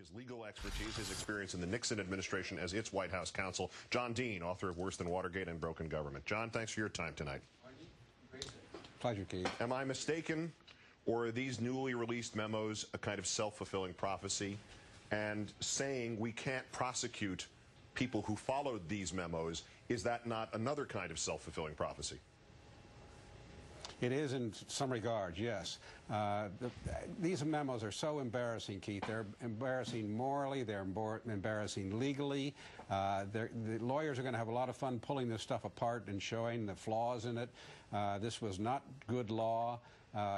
his legal expertise, his experience in the Nixon administration as its White House counsel. John Dean, author of Worse Than Watergate and Broken Government. John, thanks for your time tonight. Pleasure, Keith. Am I mistaken, or are these newly released memos a kind of self-fulfilling prophecy and saying we can't prosecute people who followed these memos? Is that not another kind of self-fulfilling prophecy? It is in some regards, yes. These memos are so embarrassing, Keith. They're embarrassing morally. They're embarrassing legally. The lawyers are going to have a lot of fun pulling this stuff apart and showing the flaws in it. This was not good law.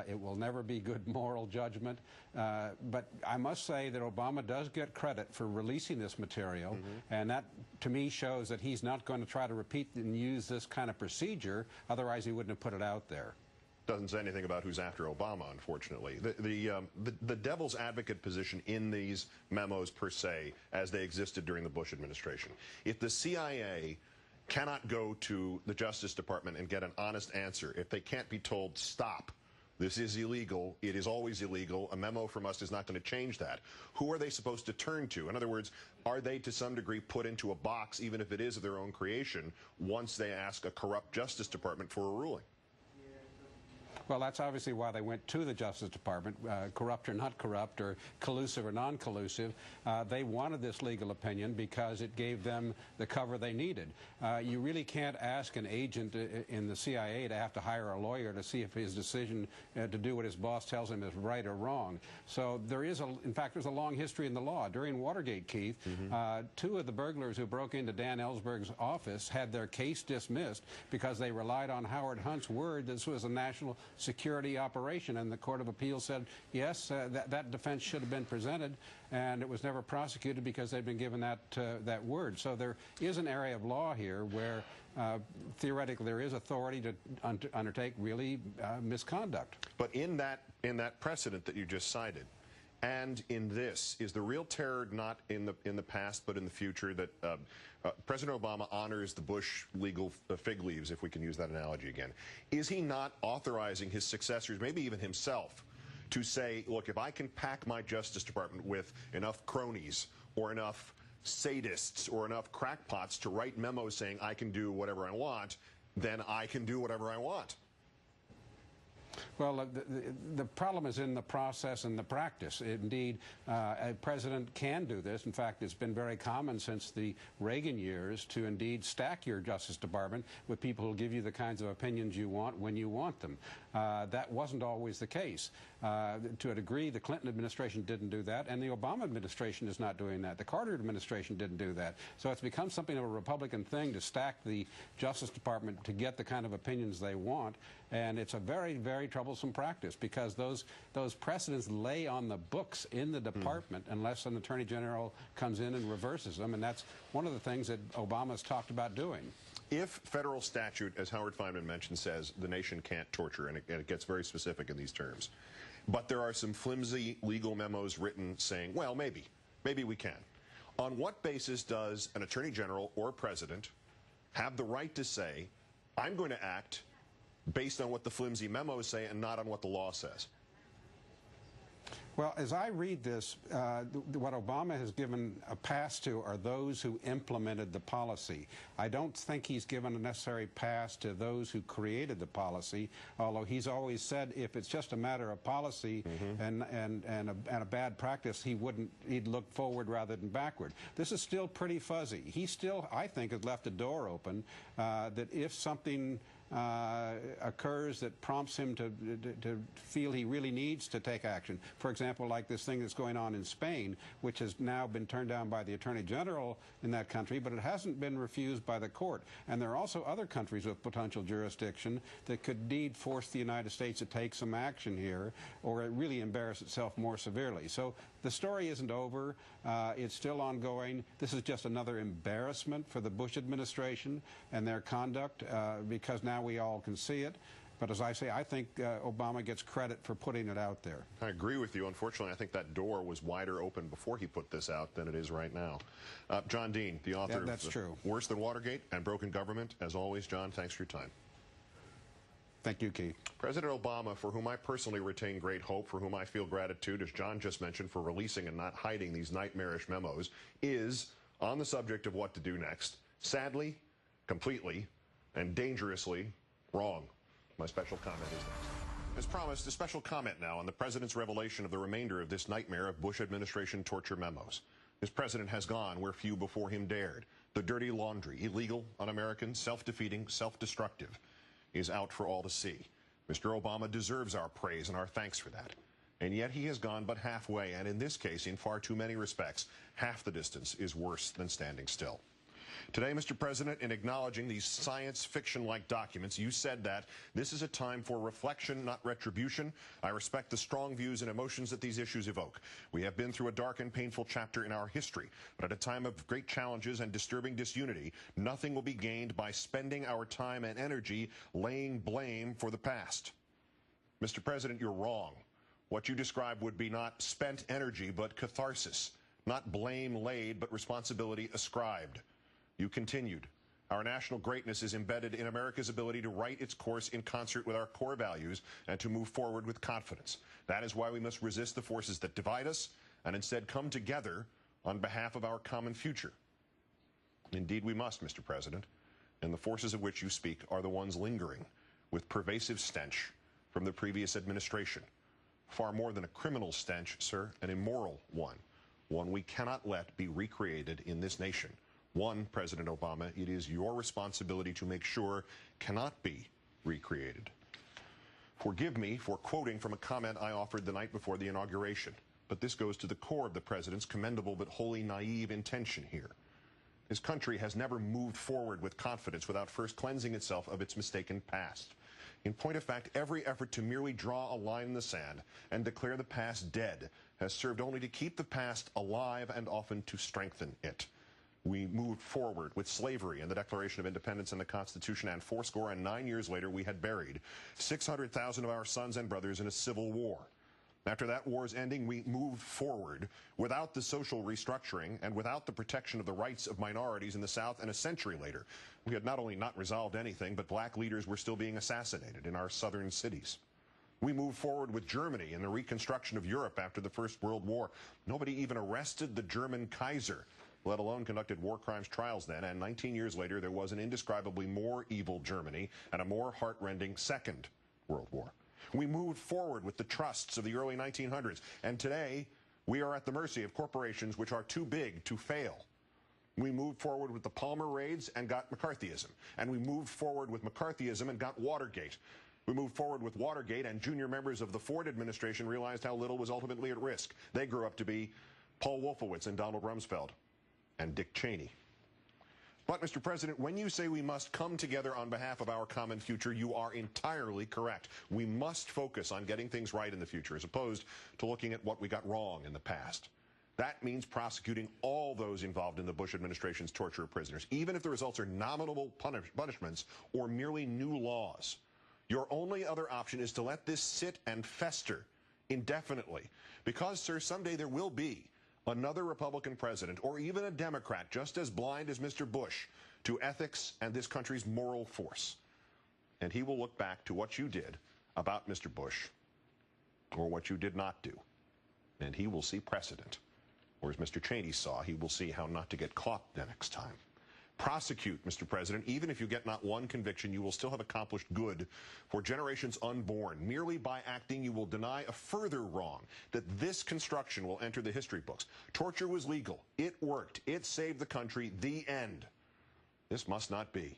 It will never be good moral judgment. But I must say that Obama does get credit for releasing this material, and that, to me, shows that he's not going to try to repeat and use this kind of procedure. Otherwise, he wouldn't have put it out there. Doesn't say anything about who's after Obama, unfortunately. The devil's advocate position in these memos, per se, as they existed during the Bush administration. If the CIA cannot go to the Justice Department and get an honest answer, if they can't be told, stop, this is illegal, it is always illegal, a memo from us is not going to change that, who are they supposed to turn to? In other words, are they to some degree put into a box, even if it is of their own creation, once they ask a corrupt Justice Department for a ruling? Well, that's obviously why they went to the Justice Department, corrupt or not corrupt, or collusive or non-collusive. They wanted this legal opinion because it gave them the cover they needed. You really can't ask an agent in the CIA to have to hire a lawyer to see if his decision to do what his boss tells him is right or wrong. So there is, in fact, there's a long history in the law. During Watergate, Keith, two of the burglars who broke into Dan Ellsberg's office had their case dismissed because they relied on Howard Hunt's word this was a national security operation, and the Court of Appeals said yes, that defense should have been presented, and it was never prosecuted because they'd been given that word. So there is an area of law here where theoretically there is authority to undertake really misconduct. But in that precedent that you just cited, and in this, is the real terror not in the past but in the future that President Obama honors the Bush legal fig leaves, if we can use that analogy again? Is he not authorizing his successors, maybe even himself, to say, look, if I can pack my Justice Department with enough cronies or enough sadists or enough crackpots to write memos saying I can do whatever I want, then I can do whatever I want? Well, the problem is in the process and the practice. Indeed, a president can do this. In fact, it's been very common since the Reagan years to indeed stack your Justice Department with people who will give you the kinds of opinions you want when you want them. That wasn't always the case. To a degree, the Clinton administration didn't do that, and the Obama administration is not doing that. The Carter administration didn't do that. So it's become something of a Republican thing to stack the Justice Department to get the kind of opinions they want, and it's a very, very troublesome practice because those precedents lay on the books in the department unless an attorney general comes in and reverses them, and that's one of the things that Obama's talked about doing. If federal statute, as Howard Fineman mentioned, says the nation can't torture, and it gets very specific in these terms, but there are some flimsy legal memos written saying, well, maybe we can. On what basis does an attorney general or president have the right to say, I'm going to act based on what the flimsy memos say and not on what the law says? Well, as I read this, what Obama has given a pass to are those who implemented the policy. I don't think he's given a necessary pass to those who created the policy, although he's always said if it's just a matter of policy and a bad practice, he'd look forward rather than backward. This is still pretty fuzzy. He still, I think, has left a door open that if something occurs that prompts him to feel he really needs to take action. For example, like this thing that's going on in Spain, which has now been turned down by the Attorney General in that country, but it hasn't been refused by the court. And there are also other countries with potential jurisdiction that could indeed force the United States to take some action here, or it really embarrass itself more severely. So the story isn't over. It's still ongoing. This is just another embarrassment for the Bush administration and their conduct because now we all can see it. But as I say, I think Obama gets credit for putting it out there. I agree with you. Unfortunately, I think that door was wider open before he put this out than it is right now. John Dean, the author of Worse Than Watergate and Broken Government. As always, John, thanks for your time. Thank you, Keith. President Obama, for whom I personally retain great hope, for whom I feel gratitude, as John just mentioned, for releasing and not hiding these nightmarish memos, is on the subject of what to do next, sadly, completely, and dangerously wrong. My special comment is next. As promised, a special comment now on the president's revelation of the remainder of this nightmare of Bush administration torture memos. This president has gone where few before him dared. The dirty laundry, illegal, un-American, self-defeating, self-destructive, is out for all to see. Mr. Obama deserves our praise and our thanks for that. And yet he has gone but halfway, and in this case, in far too many respects, half the distance is worse than standing still. Today, Mr. President, in acknowledging these science fiction-like documents, you said that this is a time for reflection, not retribution. I respect the strong views and emotions that these issues evoke. We have been through a dark and painful chapter in our history, but at a time of great challenges and disturbing disunity, nothing will be gained by spending our time and energy laying blame for the past. Mr. President, you're wrong. What you described would be not spent energy, but catharsis. Not blame laid, but responsibility ascribed. You continued. Our national greatness is embedded in America's ability to write its course in concert with our core values and to move forward with confidence. That is why we must resist the forces that divide us and instead come together on behalf of our common future. Indeed, we must, Mr. President, and the forces of which you speak are the ones lingering with pervasive stench from the previous administration. Far more than a criminal stench, sir, an immoral one we cannot let be recreated in this nation. One, President Obama, it is your responsibility to make sure cannot be recreated. Forgive me for quoting from a comment I offered the night before the inauguration, but this goes to the core of the president's commendable but wholly naive intention here. This country has never moved forward with confidence without first cleansing itself of its mistaken past. In point of fact, every effort to merely draw a line in the sand and declare the past dead has served only to keep the past alive and often to strengthen it. We moved forward with slavery and the Declaration of Independence and the Constitution, and 49 years later, we had buried 600,000 of our sons and brothers in a civil war. After that war's ending, we moved forward without the social restructuring and without the protection of the rights of minorities in the South, and a century later, we had not only not resolved anything, but black leaders were still being assassinated in our southern cities. We moved forward with Germany in the reconstruction of Europe after the First World War. Nobody even arrested the German Kaiser, let alone conducted war crimes trials then, and 19 years later there was an indescribably more evil Germany and a more heart-rending Second World War. We moved forward with the trusts of the early 1900s, and today we are at the mercy of corporations which are too big to fail. We moved forward with the Palmer raids and got McCarthyism, and we moved forward with McCarthyism and got Watergate. We moved forward with Watergate, and junior members of the Ford administration realized how little was ultimately at risk. They grew up to be Paul Wolfowitz and Donald Rumsfeld and Dick Cheney. But, Mr. President, when you say we must come together on behalf of our common future, you are entirely correct. We must focus on getting things right in the future, as opposed to looking at what we got wrong in the past. That means prosecuting all those involved in the Bush administration's torture of prisoners, even if the results are nominal punishments or merely new laws. Your only other option is to let this sit and fester indefinitely, because, sir, someday there will be another Republican president, or even a Democrat, just as blind as Mr. Bush to ethics and this country's moral force. And he will look back to what you did about Mr. Bush, or what you did not do, and he will see precedent. Or as Mr. Cheney saw, he will see how not to get caught the next time. Prosecute, Mr. President. Even if you get not one conviction, you will still have accomplished good for generations unborn. Merely by acting, you will deny a further wrong, that this construction will enter the history books. Torture was legal. It worked. It saved the country. The end. This must not be.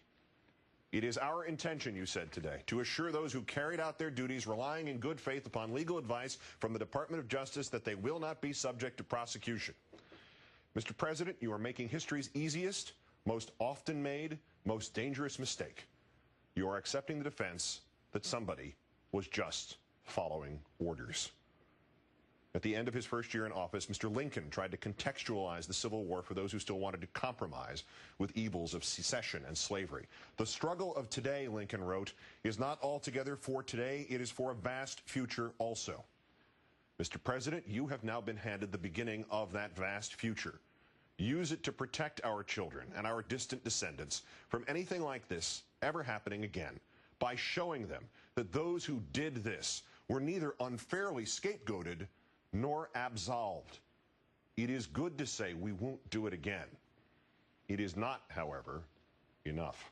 It is our intention, you said today, to assure those who carried out their duties relying in good faith upon legal advice from the Department of Justice that they will not be subject to prosecution. Mr. President, you are making history's easiest, most often made, most dangerous mistake. You are accepting the defense that somebody was just following orders. At the end of his first year in office, Mr. Lincoln tried to contextualize the Civil War for those who still wanted to compromise with evils of secession and slavery. The struggle of today, Lincoln wrote, is not altogether for today, it is for a vast future also. Mr. President, you have now been handed the beginning of that vast future. Use it to protect our children and our distant descendants from anything like this ever happening again by showing them that those who did this were neither unfairly scapegoated nor absolved. It is good to say we won't do it again. It is not, however, enough.